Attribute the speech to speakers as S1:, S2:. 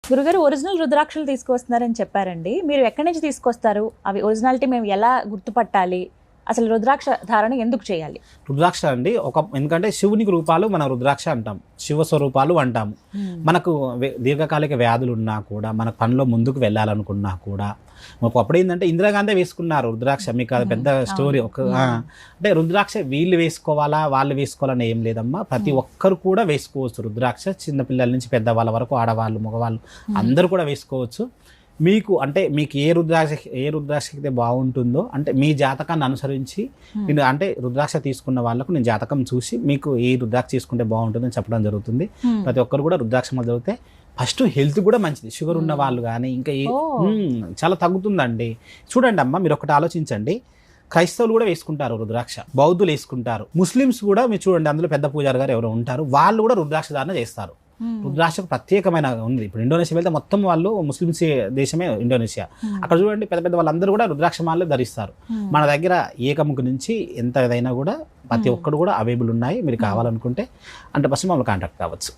S1: గురుగారు ఒరిజినల్ రుద్రాక్షలు తీసుకొస్తున్నారని చెప్పారండి. మీరు ఎక్కడి నుంచి తీసుకొస్తారు? అవి ఒరిజినాలిటీ మేము ఎలా గుర్తుపట్టాలి? అసలు రుద్రాక్ష ధారణ ఎందుకు చేయాలి?
S2: రుద్రాక్ష అండి ఎందుకంటే శివునికి రూపాలు మన రుద్రాక్ష అంటాం, శివ స్వరూపాలు అంటాము. మనకు దీర్ఘకాలిక వ్యాధులు ఉన్నా కూడా, మన పనిలో ముందుకు వెళ్ళాలనుకున్నా కూడా, మాకు అప్పుడు ఏంటంటే ఇందిరాగాంధీ వేసుకున్నారు రుద్రాక్ష. మీకు అది పెద్ద స్టోరీ. అంటే రుద్రాక్ష వీళ్ళు వేసుకోవాలా వాళ్ళు వేసుకోవాలని ఏం లేదమ్మా, ప్రతి ఒక్కరు కూడా వేసుకోవచ్చు రుద్రాక్ష. చిన్నపిల్లల నుంచి పెద్దవాళ్ళ వరకు, ఆడవాళ్ళు మగవాళ్ళు అందరూ కూడా వేసుకోవచ్చు. మీకు ఏ రుద్రాక్ష అయితే బాగుంటుందో, అంటే మీ జాతకాన్ని అనుసరించి నేను అంటే రుద్రాక్ష తీసుకున్న వాళ్ళకు నేను జాతకం చూసి మీకు ఏ రుద్రాక్ష తీసుకుంటే బాగుంటుందని చెప్పడం జరుగుతుంది. ప్రతి ఒక్కరు కూడా రుద్రాక్ష మొదలవుతే ఫస్ట్ హెల్త్ కూడా మంచిది. షుగర్ ఉన్న వాళ్ళు కానీ ఇంకా చాలా తగ్గుతుందండి. చూడండి అమ్మ, మీరు ఒకటి ఆలోచించండి, క్రైస్తవులు కూడా వేసుకుంటారు రుద్రాక్ష, బౌద్ధులు వేసుకుంటారు, ముస్లిమ్స్ కూడా మీరు చూడండి, అందులో పెద్ద పూజారి గారు ఎవరో ఉంటారు, వాళ్ళు కూడా రుద్రాక్ష ధారణ చేస్తారు. రుద్రాక్షకు ప్రత్యేకమైన ఉంది. ఇప్పుడు ఇండోనేషియా వెళ్తే మొత్తం వాళ్ళు ముస్లిమ్స్ దేశమే ఇండోనేషియా. అక్కడ చూడండి పెద్ద పెద్ద వాళ్ళందరూ కూడా రుద్రాక్ష మాలలు ధరిస్తారు. మన దగ్గర ఏకముఖి నుంచి ఎంత ఏదైనా కూడా ప్రతి ఒక్కరు కూడా అవైలబుల్ ఉన్నాయి. మీరు కావాలనుకుంటే 100% మమ్మల్ని కాంటాక్ట్ కావచ్చు.